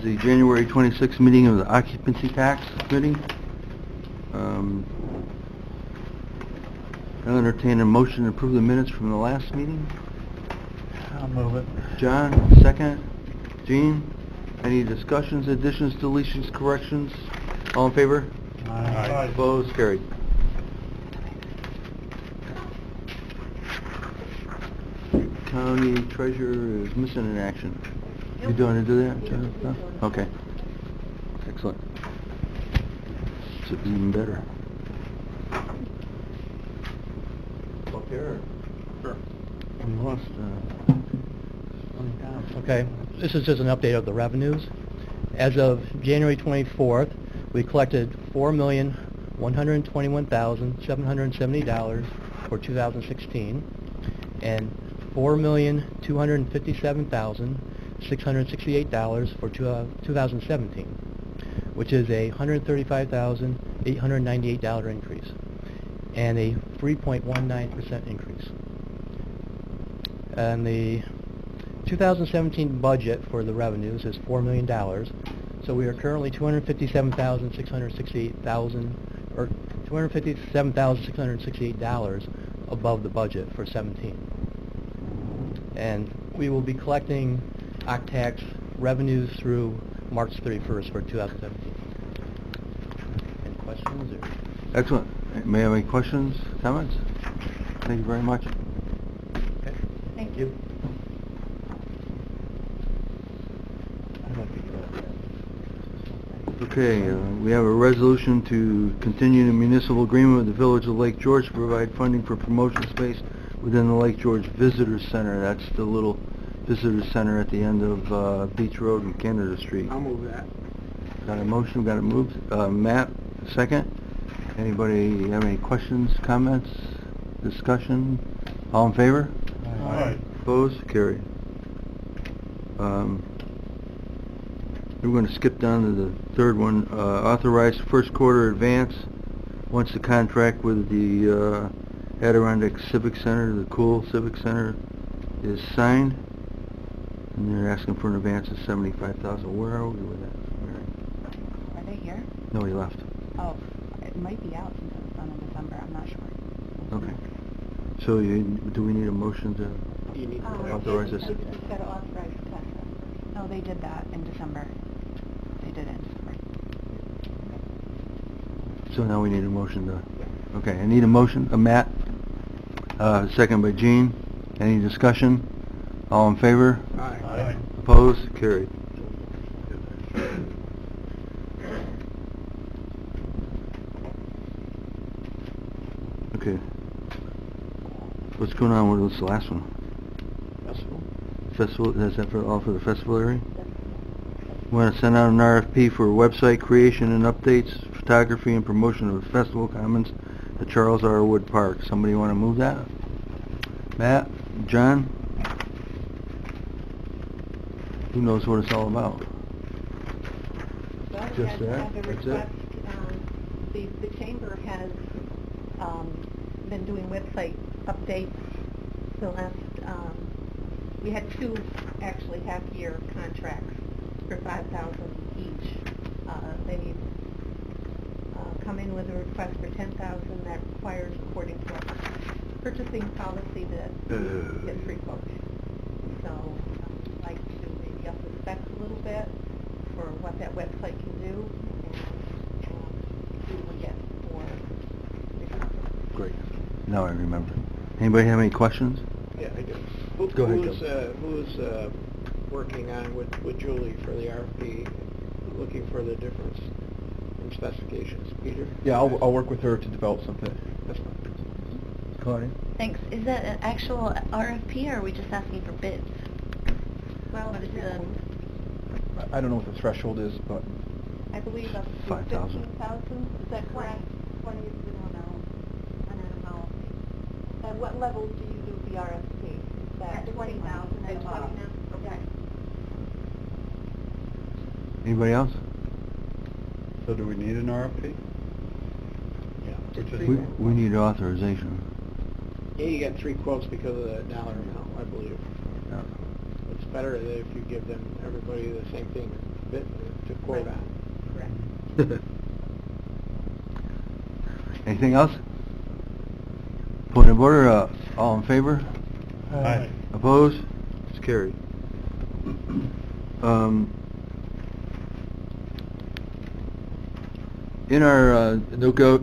is the January 26th meeting of the Occupancy Tax Committee. I'll entertain a motion to approve the minutes from the last meeting. I'll move it. John, second. Gene, any discussions, additions, deletions, corrections? All in favor? Aye. Opposed? Carried. County treasurer is missing in action. You doing to do that, John? No? Okay. Excellent. It's even better. Up here. Sure. We lost, Okay, this is just an update of the revenues. As of January 24th, we collected $4,121,770 for 2016 and $4,257,668 for 2017, which is a $135,898 increase and a 3.19% increase. And the 2017 budget for the revenues is $4 million. So we are currently $257,668 above the budget for 17. And we will be collecting OCTAX revenues through March 31st for 2017. Any questions? Or? excellent. May I have any questions, comments? Thank you very much. Okay. Thank you. Okay, we have a resolution to continue the municipal agreement with the Village of Lake George to provide funding for promotion space within the Lake George Visitor Center. That's the little visitor center at the end of Beach Road and Canada Street. I'll move that. Got a motion, got it moved. Matt, second. Anybody have any questions, comments, discussion? All in favor? Aye. Opposed? Carried. We're going to skip down to the third one. Authorize first quarter advance once the contract with the Adirondack Civic Center, the Cool Civic Center, is signed. And they're asking for an advance of $75,000. Where are we with that, Mary? Are they here? No, he left. Oh, it might be out since it was done in December. I'm not sure. Okay. So do we need a motion to You need to authorize this? You've got to authorize the contract. No, they did that in December. They did it in December. So now we need a motion to... Okay, I need a motion. Matt, second by Gene. Any discussion? All in favor? Aye. Opposed? Carried. Okay. What's going on with this last one? Festival, is that all for the festival area? We want to send out an RFP for website creation and updates, photography and promotion of the festival commons at Charles R. Wood Park. Somebody want to move that? Matt? John? Who knows what it's all about? Well, Just we that? have a That's it? request. The chamber has been doing website updates the last, we had two actually half-year contracts for $5,000 each. They come in with a request for $10,000 that requires, according to our purchasing policy, that get free quotes. So I'd like to maybe up the specs a little bit for what that website can do, and see what we get for the Great. Now I remember. Anybody have any questions? Yeah, I do. Go ahead, Who's working on with Julie for the RFP, looking for the difference in specifications? Peter? Yeah, I'll work with her to develop something. That's fine. Claudia? Thanks. Is that an actual RFP, or are we just asking for bids? Well, What is I don't know what the threshold is, but I believe up to 5,000. 15,000, is that correct? 20 is the no. I don't know how. At what level do you do the RFP? Is that At 20,000 At and 20 above. now? Okay. Anybody else? so do we need an RFP? Yeah. We need authorization. Yeah, you got three quotes because of the dollar amount, I believe. Yeah. It's better if you give them, everybody the same thing. bit to quote Right. on. Correct. Anything else? Point of order, all in favor? Aye. Opposed? It's carried. In our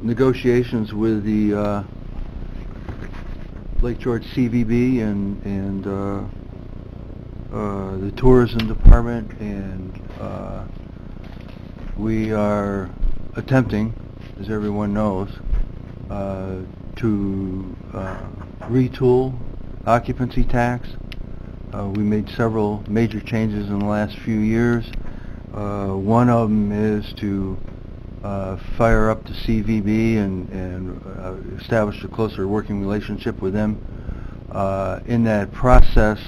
negotiations with the Lake George CVB and the tourism department, and we are attempting, as everyone knows, to retool occupancy tax. We made several major changes in the last few years. One of them is to fire up the CVB and establish a closer working relationship with them. In that process,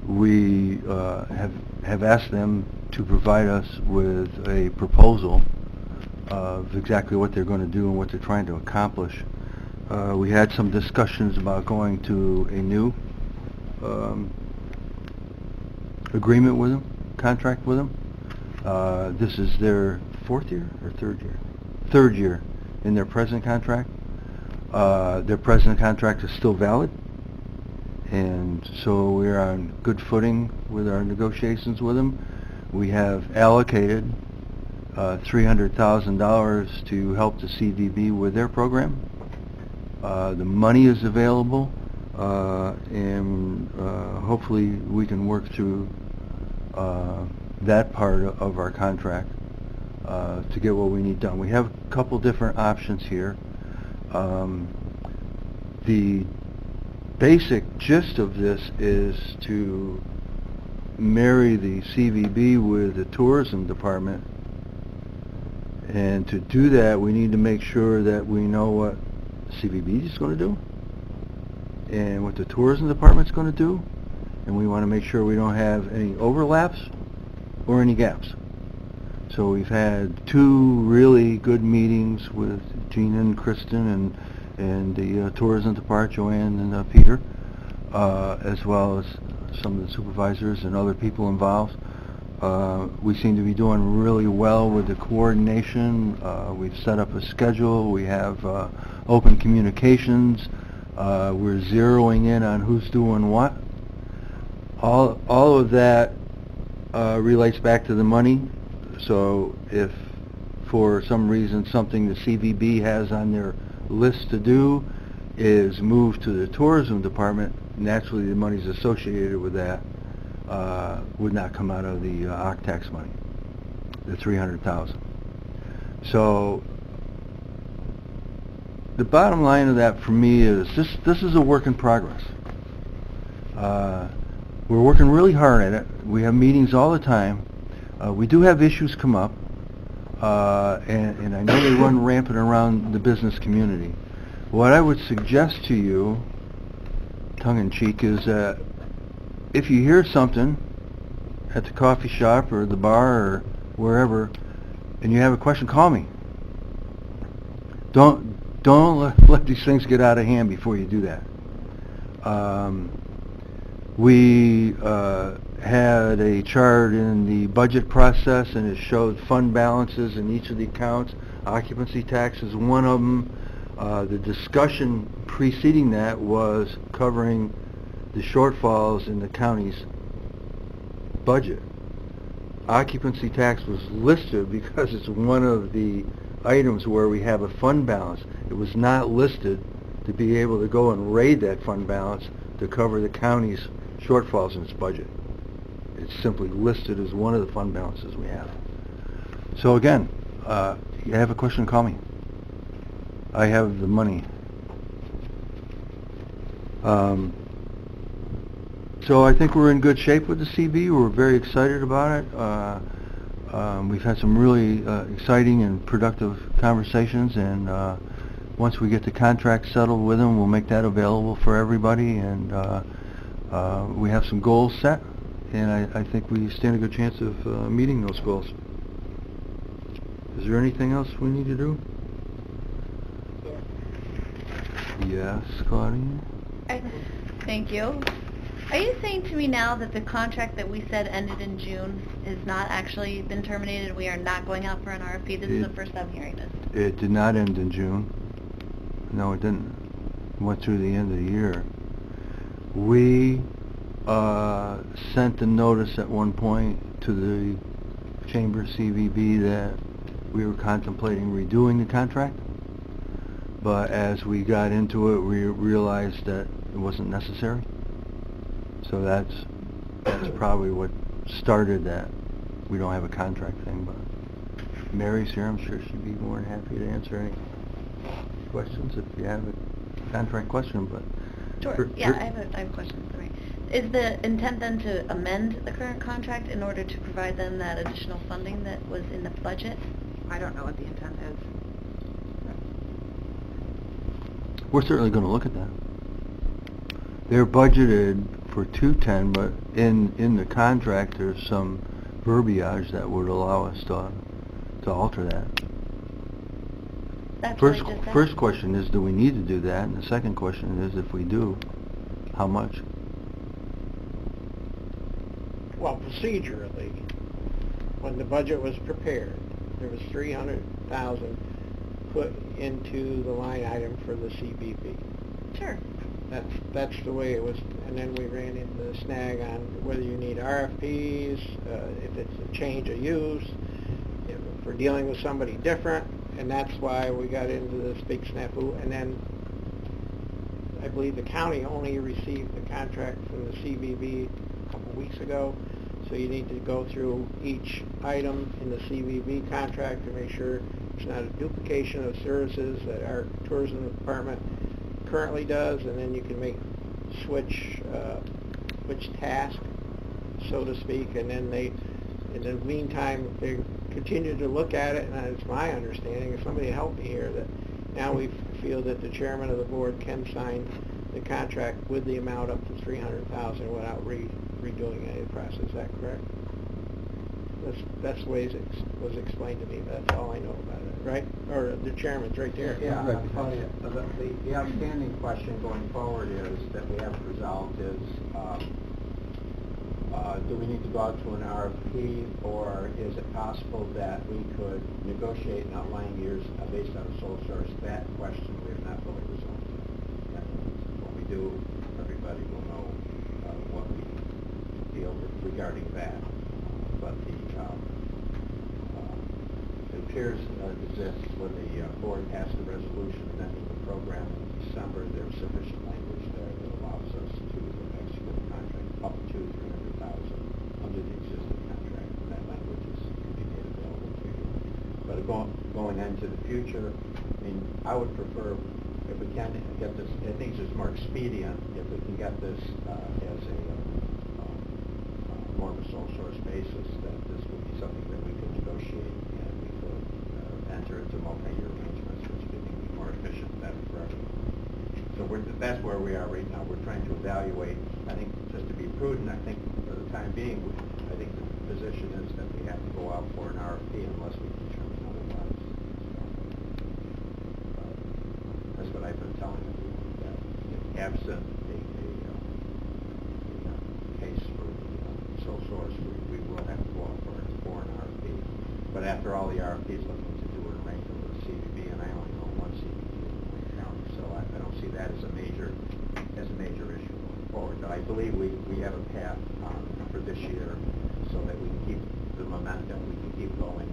we have asked them to provide us with a proposal of exactly what they're going to do and what they're trying to accomplish. We had some discussions about going to a new agreement with them, contract with them. This is their fourth year or third year? Third year in their present contract. Their present contract is still valid, and so we're on good footing with our negotiations with them. We have allocated $300,000 to help the CVB with their program. The money is available, and hopefully we can work through that part of our contract to get what we need done. We have a couple different options here. The basic gist of this is to marry the CVB with the tourism department, and to do that we need to make sure that we know what CVB is going to do and what the tourism department's going to do, and we want to make sure we don't have any overlaps or any gaps. So we've had two really good meetings with Gina and Kristen and the tourism department, Joanne and Peter, as well as some of the supervisors and other people involved. We seem to be doing really well with the coordination. We've set up a schedule. We have open communications. We're zeroing in on who's doing what. All of that relates back to the money. So if for some reason something the CVB has on their list to do is moved to the tourism department, naturally the monies associated with that would not come out of the OCC tax money, the $300,000. So the bottom line of that for me is this is a work in progress. We're working really hard at it. We have meetings all the time. We do have issues come up, and I know they run rampant around the business community. What I would suggest to you, tongue-in-cheek, is that if you hear something at the coffee shop or the bar or wherever, and you have a question, call me. Don't let these things get out of hand before you do that. We had a chart in the budget process, and it showed fund balances in each of the accounts. Occupancy tax is one of them. The discussion preceding that was covering the shortfalls in the county's budget. Occupancy tax was listed because it's one of the items where we have a fund balance. It was not listed to be able to go and raid that fund balance to cover the county's shortfalls in its budget. It's simply listed as one of the fund balances we have. So again, you have a question, call me. I have the money. So I think we're in good shape with the CB. We're very excited about it. We've had some really exciting and productive conversations, and once we get the contract settled with them, we'll make that available for everybody, and we have some goals set, and I think we stand a good chance of meeting those goals. Is there anything else we need to do? Yes, Claudia? Thank you. Are you saying to me now that the contract that we said ended in June has not actually been terminated? We are not going out for an RFP? This is the first I'm hearing this. It did not end in June. No, it didn't. It went through the end of the year. We sent a notice at one point to the Chamber CVB that we were contemplating redoing the contract, but as we got into it, we realized that it wasn't necessary. So that's probably what started that we don't have a contract thing. But Mary's here. I'm sure she'd be more than happy to answer any questions if you have a contract question. But Sure. Yeah, I have a question. Sorry. Is the intent then to amend the current contract in order to provide them that additional funding that was in the budget? I don't know what the intent is. we're certainly going to look at that. They're budgeted for 210, but in the contract there's some verbiage that would allow us to alter that. That's First, what I just asked. first question is, do we need to do that? And the second question is, if we do, how much? Well, procedurally, when the budget was prepared, there was 300,000 put into the line item for the CBB. Sure. That's the way it was, and then we ran into the snag on whether you need RFPs, if it's a change of use, if we're dealing with somebody different, and that's why we got into this big snafu. And then I believe the county only received the contract from the CBB a couple weeks ago, so you need to go through each item in the CBB contract to make sure it's not a duplication of services that our tourism department currently does, and then you can make switch task, so to speak, and then in the meantime they continue to look at it, and it's my understanding, if somebody help me here, that now we feel that the chairman of the board can sign the contract with the amount up to 300,000 without redoing any process. Is that correct? That's the way it was explained to me. That's all I know about it, right? Or the chairman's right there. Yeah, I'll tell you, the outstanding question going forward is, that we haven't resolved is, do we need to go out to an RFP, or is it possible that we could negotiate an outlying years based on a sole source? That question we have not fully resolved yet. When we do, everybody will know what we feel regarding that. But it appears as when the board passed the resolution amending the program in December, there's sufficient language there that allows us to execute a contract up to 300,000 under the existing contract, and that language can be made available to you. But going into the future, I mean, I would prefer, if we can get this, I think it's just more expedient if we can get this as a more of a sole source basis, that this would be something that we could negotiate and we could enter into multi-year arrangements, which would be more efficient than for everyone. So that's where we are right now. We're trying to evaluate. I think just to be prudent, I think for the time being, I think the position is that we have to go out for an RFP unless we determine otherwise. So, that's what I've been telling everyone, that absent a case for sole source, we will have to go out for an RFP. But after all the RFPs looking to do an arrangement with the CBB, and I only know one CBB in Wayne County, so I don't see that as a major issue going forward. But I believe we have a path for this year so that we can keep the momentum, we can keep going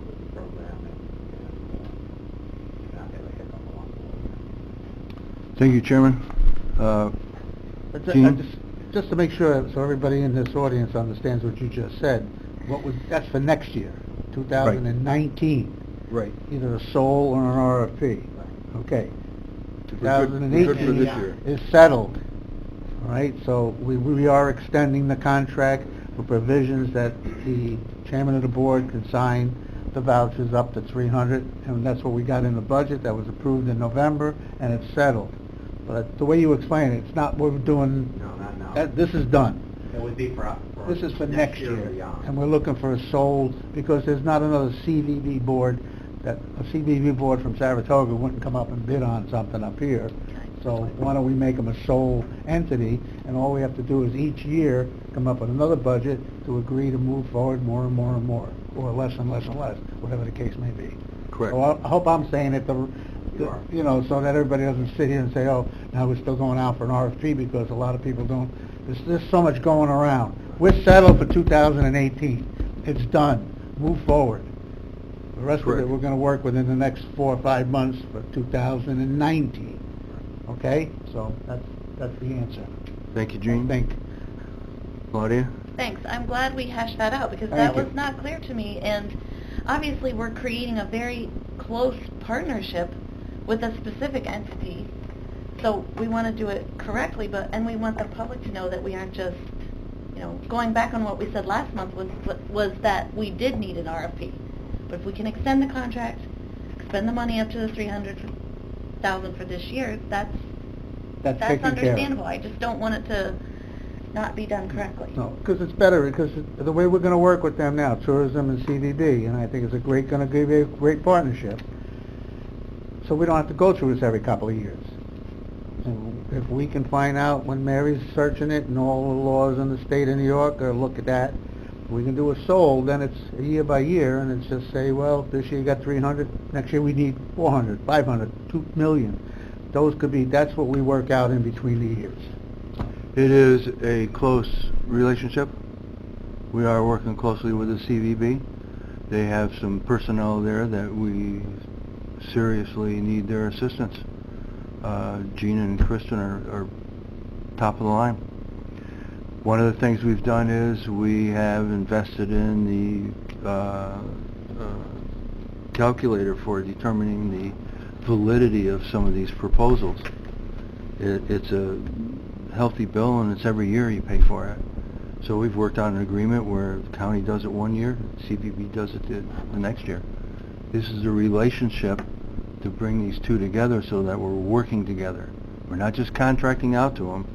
with the program and not have a hiccup along the way. Thank you, Chairman. Gene? Just to make sure, so everybody in this audience understands what you just said, that's for next year, 2019. Right. Either a sole or an RFP. Okay. We're good for this 2018 year. is settled. All right, so we are extending the contract for provisions that the chairman of the board can sign the vouchers up to 300, and that's what we got in the budget that was approved in November, and it's settled. But the way you explain it, it's not what we're doing. No, not now. This is done. It would be for This is for next year, beyond. and we're looking for a sole, because there's not another CVB board, that a CVB board from Saratoga wouldn't come up and bid on something up here. So why don't we make them a sole entity, and all we have to do is each year come up with another budget to agree to move forward more and more and more, or less and less and less, whatever the case may be. Correct. So I hope I'm saying it, You are. you know, so that everybody doesn't sit here and say, oh, now we're still going out for an RFP, because a lot of people don't, there's so much going around. We're settled for 2018. It's done. Move forward. The rest of it, Correct. we're going to work within the next 4 or 5 months for 2019. Okay? So that's the answer. Thank you, Gene. Thank. Claudia? Thanks. I'm glad we hashed that out because Thank that you. was not clear to me. And obviously, we're creating a very close partnership with a specific entity. So we want to do it correctly, and we want the public to know that we aren't just, going back on what we said last month was that we did need an RFP. But if we can extend the contract, spend the money up to the $300,000 for this year, that's That's taken care of. understandable. I just don't want it to not be done correctly. No, because it's better, because the way we're going to work with them now, tourism and CVB, and I think it's going to give you a great partnership. So we don't have to go through this every couple of years. And if we can find out when Mary's searching it and all the laws in the state of New York look at that, we can do a sold, then it's year by year, and it's just say, well, this year you got 300, next year we need 400, 500, 2 million. Those could be, that's what we work out in between the years. It is a close relationship. We are working closely with the CVB. They have some personnel there that we seriously need their assistance. Gina and Kristen are top of the line. One of the things we've done is we have invested in the calculator for determining the validity of some of these proposals. It's a healthy bill, and it's every year you pay for it. So we've worked out an agreement where the county does it one year, CVB does it the next year. This is a relationship to bring these two together so that we're working together. We're not just contracting out to them,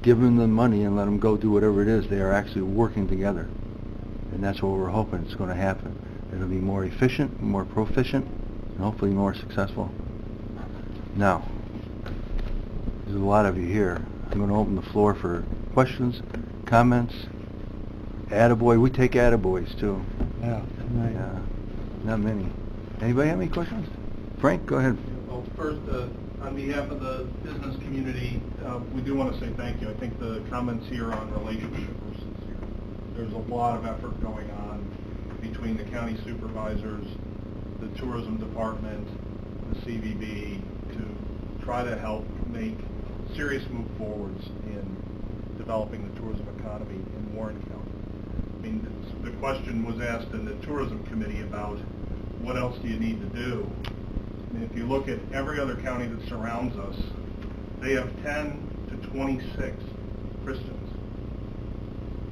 give them the money and let them go do whatever it is. They are actually working together. And that's what we're hoping is going to happen. It'll be more efficient, more proficient, and hopefully more successful. Now, there's a lot of you here. I'm going to open the floor for questions, comments. Attaboy, we take attaboys too. Yeah. Right. Yeah, not many. Anybody have any questions? Frank, go ahead. Well, first, on behalf of the business community, we do want to say thank you. I think the comments here on relationship were sincere. There's a lot of effort going on between the county supervisors, the tourism department, the CVB, to try to help make serious move forwards in developing the tourism economy in Warren County. I mean, the question was asked in the tourism committee about what else do you need to do? And if you look at every other county that surrounds us, they have 10 to 26 Christians.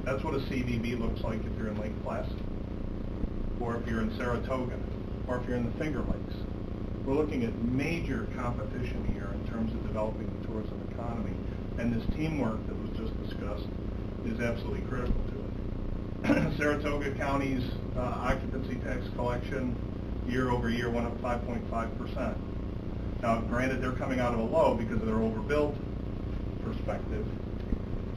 That's what a CVB looks like if you're in Lake Placid, or if you're in Saratoga, or if you're in the Finger Lakes. We're looking at major competition here in terms of developing the tourism economy, and this teamwork that was just discussed is absolutely critical to it. Saratoga County's occupancy tax collection year over year went up 5.5%. Now, granted, they're coming out of a low because of their overbuilt perspective.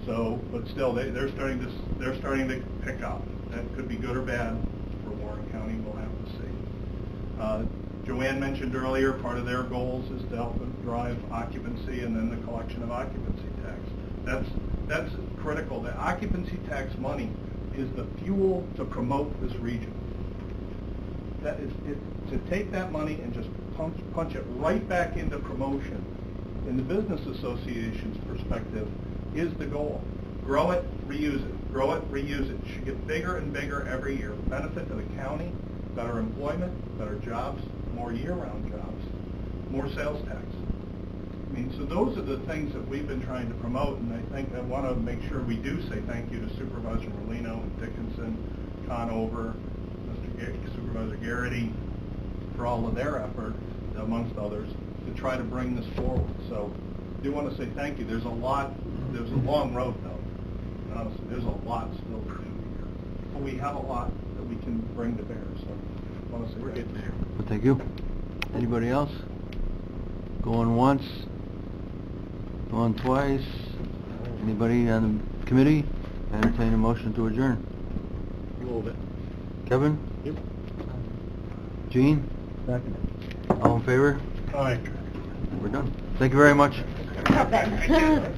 So, but still, they're starting to pick up. That could be good or bad for Warren County. We'll have to see. Joanne mentioned earlier, part of their goals is to help drive occupancy and then the collection of occupancy tax. That's critical. The occupancy tax money is the fuel to promote this region. That is to take that money and just punch it right back into promotion. In the business association's perspective, is the goal. Grow it, reuse it. Grow it, reuse it. It should get bigger and bigger every year. Benefit to the county, better employment, better jobs, more year-round jobs, more sales tax. I mean, so those are the things that we've been trying to promote, and I think I want to make sure we do say thank you to Supervisor Molino and Dickinson, Conover, Supervisor Garrity, for all of their effort, amongst others, to try to bring this forward. So I do want to say thank you. There's a long road, though. And honestly, there's a lot still to do here. But we have a lot that we can bring to bear. So I want to say thank you. Well, thank you. Anybody else? Going once, Going twice. Anybody on the committee? Entertain a motion to adjourn. Move it. Kevin? Yep. Gene? Second. All in favor? Aye. We're done. Thank you very much. Okay.